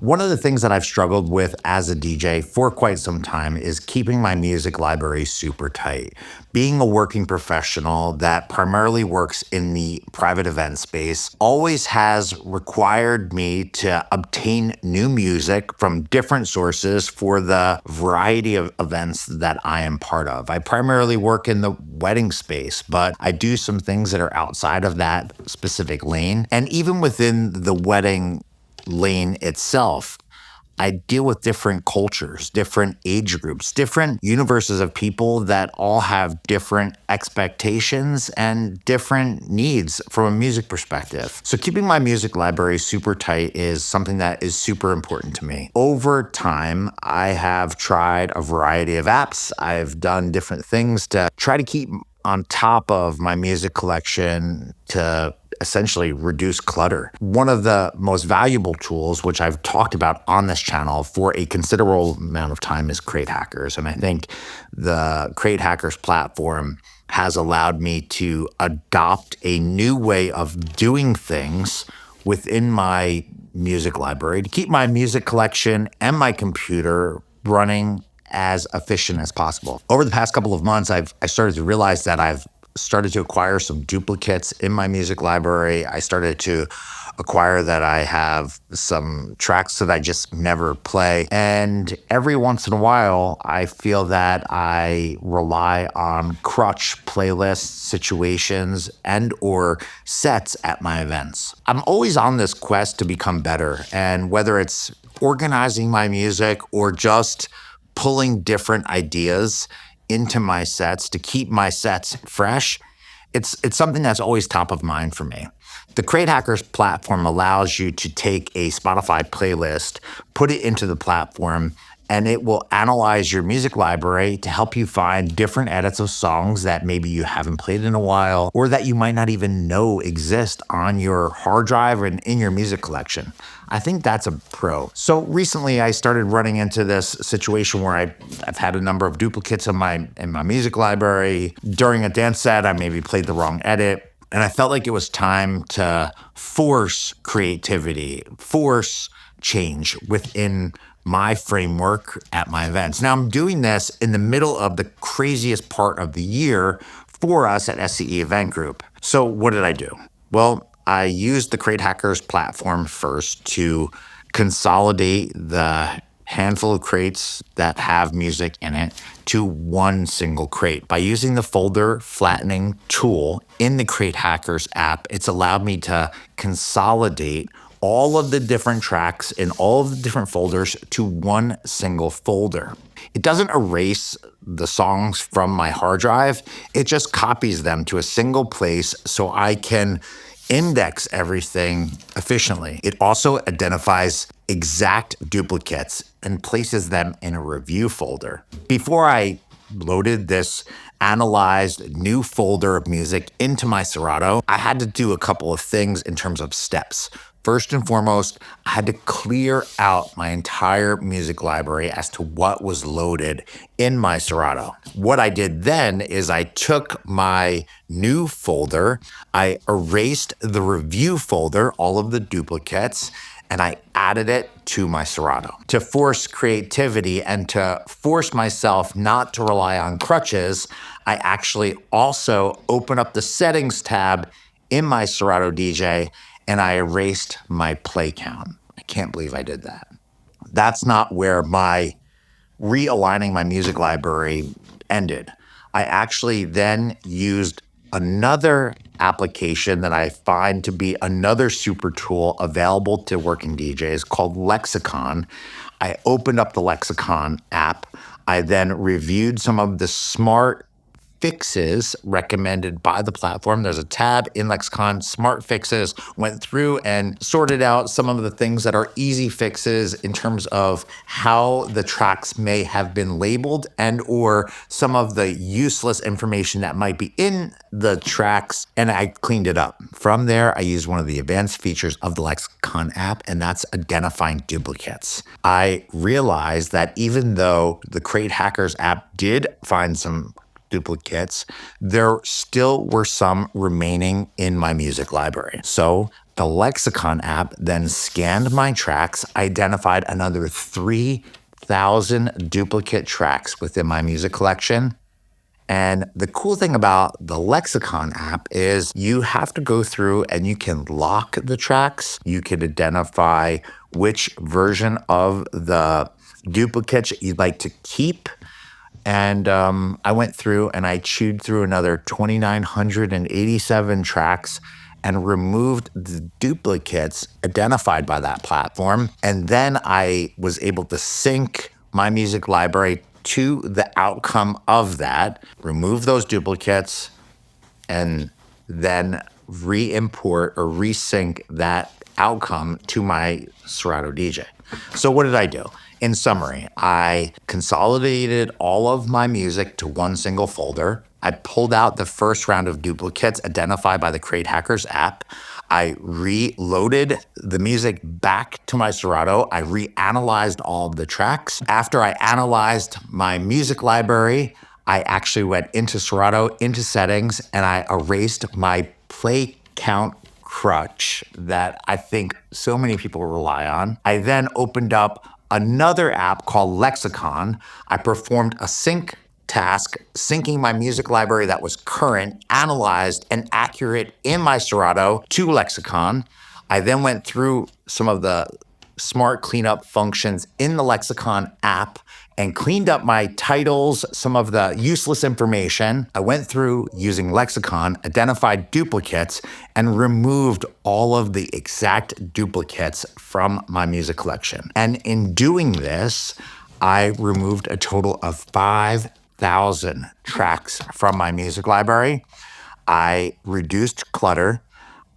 One of the things that I've struggled with as a DJ for quite some time is keeping my music library super tight. Being a working professional that primarily works in the private event space always has required me to obtain new music from different sources for the variety of events that I am part of. I primarily work in the wedding space, but I do some things that are outside of that specific lane. And even within the wedding lane itself, I deal with different cultures, different age groups, different universes of people that all have different expectations and different needs from a music perspective. So keeping my music library super tight is something that is super important to me. Over time, I have tried a variety of apps. I've done different things to try to keep on top of my music collection to essentially reduce clutter. One of the most valuable tools, which I've talked about on this channel for a considerable amount of time, is Crate Hackers. And I think the Crate Hackers platform has allowed me to adopt a new way of doing things within my music library to keep my music collection and my computer running as efficient as possible. Over the past couple of months, I started to realize that I've started to acquire some duplicates in my music library. I started to acquire that I have some tracks that I just never play. And every once in a while, I feel that I rely on crutch playlists, situations, and or sets at my events. I'm always on this quest to become better. And whether it's organizing my music or just pulling different ideas into my sets to keep my sets fresh, it's something that's always top of mind for me. The Crate Hackers platform allows you to take a Spotify playlist, put it into the platform, and it will analyze your music library to help you find different edits of songs that maybe you haven't played in a while or that you might not even know exist on your hard drive and in your music collection. I think that's a pro. So recently I started running into this situation where I've had a number of duplicates in my music library. During a dance set, I maybe played the wrong edit, and I felt like it was time to force creativity, force change within my framework at my events. Now, I'm doing this in the middle of the craziest part of the year for us at SCE Event Group. So what did I do? Well, I used the Crate Hackers platform first to consolidate the handful of crates that have music in it to one single crate. By using the folder flattening tool in the Crate Hackers app, it's allowed me to consolidate all of the different tracks in all of the different folders to one single folder. It doesn't erase the songs from my hard drive. It just copies them to a single place so I can index everything efficiently. It also identifies exact duplicates and places them in a review folder. Before I loaded this analyzed new folder of music into my Serato, I had to do a couple of things in terms of steps. First and foremost, I had to clear out my entire music library as to what was loaded in my Serato. What I did then is I took my new folder, I erased the review folder, all of the duplicates, and I added it to my Serato. To force creativity and to force myself not to rely on crutches, I actually also open up the settings tab in my Serato DJ and I erased my play count. I can't believe I did that. That's not where my realigning my music library ended. I actually then used another application that I find to be another super tool available to working DJs called Lexicon. I opened up the Lexicon app. I then reviewed some of the smart fixes recommended by the platform. There's a tab in Lexicon, Smart Fixes, went through and sorted out some of the things that are easy fixes in terms of how the tracks may have been labeled and or some of the useless information that might be in the tracks, and I cleaned it up. From there, I used one of the advanced features of the Lexicon app, and that's identifying duplicates. I realized that even though the Crate Hackers app did find some duplicates, there still were some remaining in my music library. So The Lexicon app then scanned my tracks, identified another 3,000 duplicate tracks within my music collection. And the cool thing about the Lexicon app is you have to go through and you can lock the tracks. You can identify which version of the duplicates you'd like to keep. And I went through and I chewed through another 2,987 tracks and removed the duplicates identified by that platform. And then I was able to sync my music library to the outcome of that, remove those duplicates, and then re-import or resync that outcome to my Serato DJ. So what did I do? In summary, I consolidated all of my music to one single folder. I pulled out the first round of duplicates identified by the Crate Hackers app. I reloaded the music back to my Serato. I reanalyzed all of the tracks. After I analyzed my music library, I actually went into Serato, into settings, and I erased my play count crutch that I think so many people rely on. I then opened up another app called Lexicon. I performed a sync task, syncing my music library that was current, analyzed, and accurate in my Serato to Lexicon. I then went through some of the smart cleanup functions in the Lexicon app and cleaned up my titles, some of the useless information. I went through using Lexicon, identified duplicates, and removed all of the exact duplicates from my music collection. And in doing this, I removed a total of 5,000 tracks from my music library. I reduced clutter.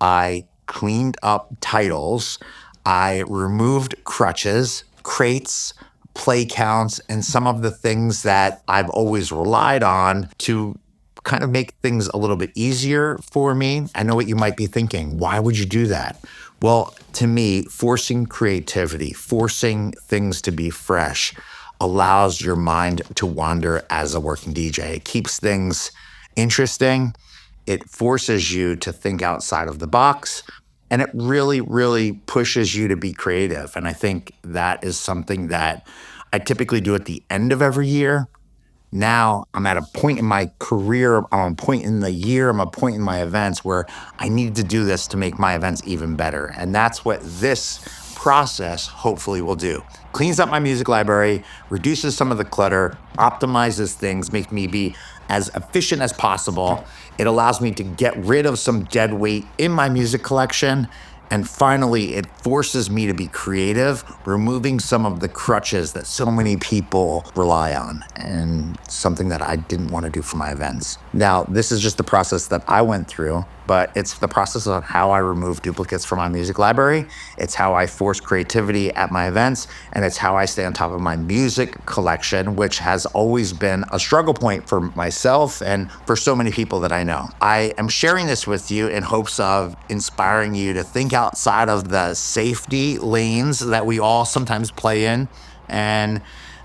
I cleaned up titles. I removed crutches, crates, play counts, and some of the things that I've always relied on to kind of make things a little bit easier for me. I know what you might be thinking. Why would you do that? Well, to me, forcing creativity, forcing things to be fresh allows your mind to wander as a working DJ. It keeps things interesting. It forces you to think outside of the box. And it really, really pushes you to be creative. And I think that is something that I typically do at the end of every year. Now I'm at a point in my career, I'm at a point in the year, I'm at a point in my events where I need to do this to make my events even better. And that's what this process hopefully will do. Cleans up my music library, reduces some of the clutter, optimizes things, makes me be as efficient as possible. It allows me to get rid of some dead weight in my music collection. And finally, it forces me to be creative, removing some of the crutches that so many people rely on, and something that I didn't want to do for my events. Now, this is just the process that I went through, but it's the process of how I remove duplicates from my music library. It's how I force creativity at my events, and it's how I stay on top of my music collection, which has always been a struggle point for myself and for so many people that I know. I am sharing this with you in hopes of inspiring you to think outside of the safety lanes that we all sometimes play in and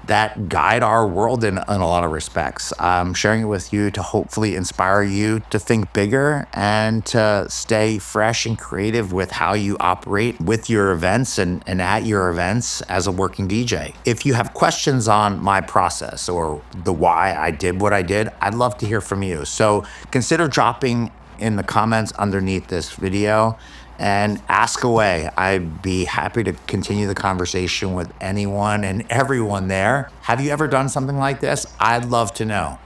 that guide our world in a lot of respects. I'm sharing it with you to hopefully inspire you to think bigger and to stay fresh and creative with how you operate with your events and at your events as a working DJ. If you have questions on my process or the why I did what I did, I'd love to hear from you. So consider dropping in the comments underneath this video and ask away. I'd be happy to continue the conversation with anyone and everyone there. Have you ever done something like this? I'd love to know.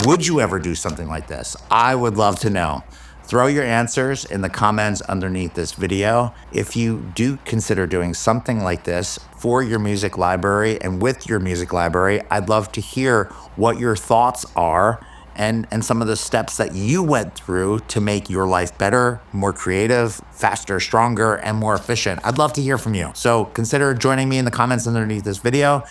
Would you ever do something like this? I would love to know. Throw your answers in the comments underneath this video. If you do consider doing something like this for your music library and with your music library, I'd love to hear what your thoughts are and some of the steps that you went through to make your life better, more creative, faster, stronger, and more efficient. I'd love to hear from you. So consider joining me in the comments underneath this video.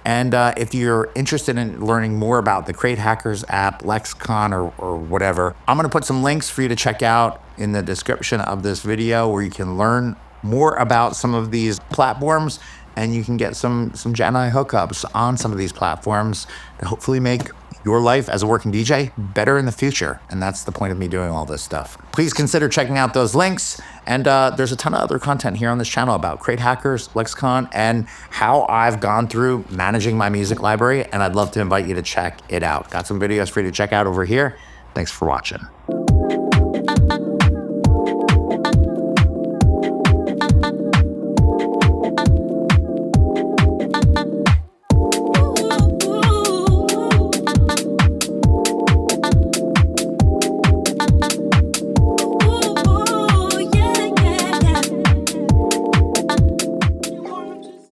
And if you're interested in learning more about the Crate Hackers app, Lexicon, or whatever, I'm gonna put some links for you to check out in the description of this video where you can learn more about some of these platforms and you can get some Jani hookups on some of these platforms to hopefully make your life as a working DJ better in the future. And that's the point of me doing all this stuff. Please consider checking out those links. And there's a ton of other content here on this channel about crate hackers, lexicon, and how I've gone through managing my music library. And I'd love to invite you to check it out. Got some videos for you to check out over here. Thanks for watching.